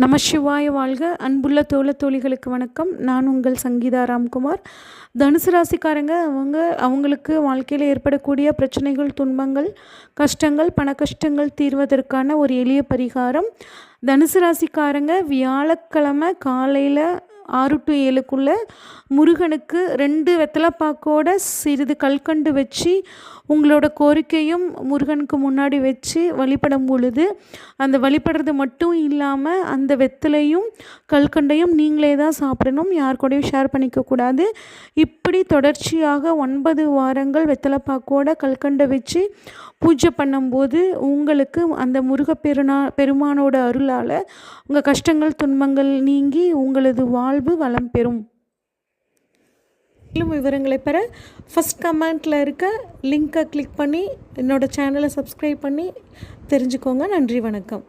நம சிவாய வாழ்க. அன்புள்ள தோழிகளுக்கு வணக்கம். நான் உங்கள் சங்கீதா ராம்குமார். தனுசு ராசிக்காரங்க அவங்களுக்கு வாழ்க்கையில் ஏற்படக்கூடிய பிரச்சனைகள், துன்பங்கள், கஷ்டங்கள், பண கஷ்டங்கள் தீர்வதற்கான ஒரு எளிய பரிகாரம். தனுசு ராசிக்காரங்க வியாழக்கிழமை காலையில் 6 to 7க்குள்ளே முருகனுக்கு 2 வெத்தலைப்பாக்கோட சிறிது கல்கண்டு வச்சு உங்களோட கோரிக்கையும் முருகனுக்கு முன்னாடி வச்சு வழிபடும் பொழுது, அந்த வழிபடுறது மட்டும் இல்லாமல் அந்த வெத்தலையும் கல்கண்டையும் நீங்களே தான் சாப்பிடணும், யார் கூடயும் ஷேர் பண்ணிக்கக்கூடாது. இப்படி தொடர்ச்சியாக 9 வாரங்கள் வெத்தலைப்பாக்கோட கல்கண்டை வச்சு பூஜை பண்ணும்போது உங்களுக்கு அந்த பெருமானோட அருளால் உங்கள் கஷ்டங்கள், துன்பங்கள் நீங்கி உங்களது வாழ்வு வளம் பெறும். மேலும் விவரங்களை பெற ஃபஸ்ட் கமெண்ட்டில் இருக்க லிங்க்கை கிளிக் பண்ணி என்னோடய சேனலை சப்ஸ்கிரைப் பண்ணி தெரிஞ்சுக்கோங்க. நன்றி, வணக்கம்.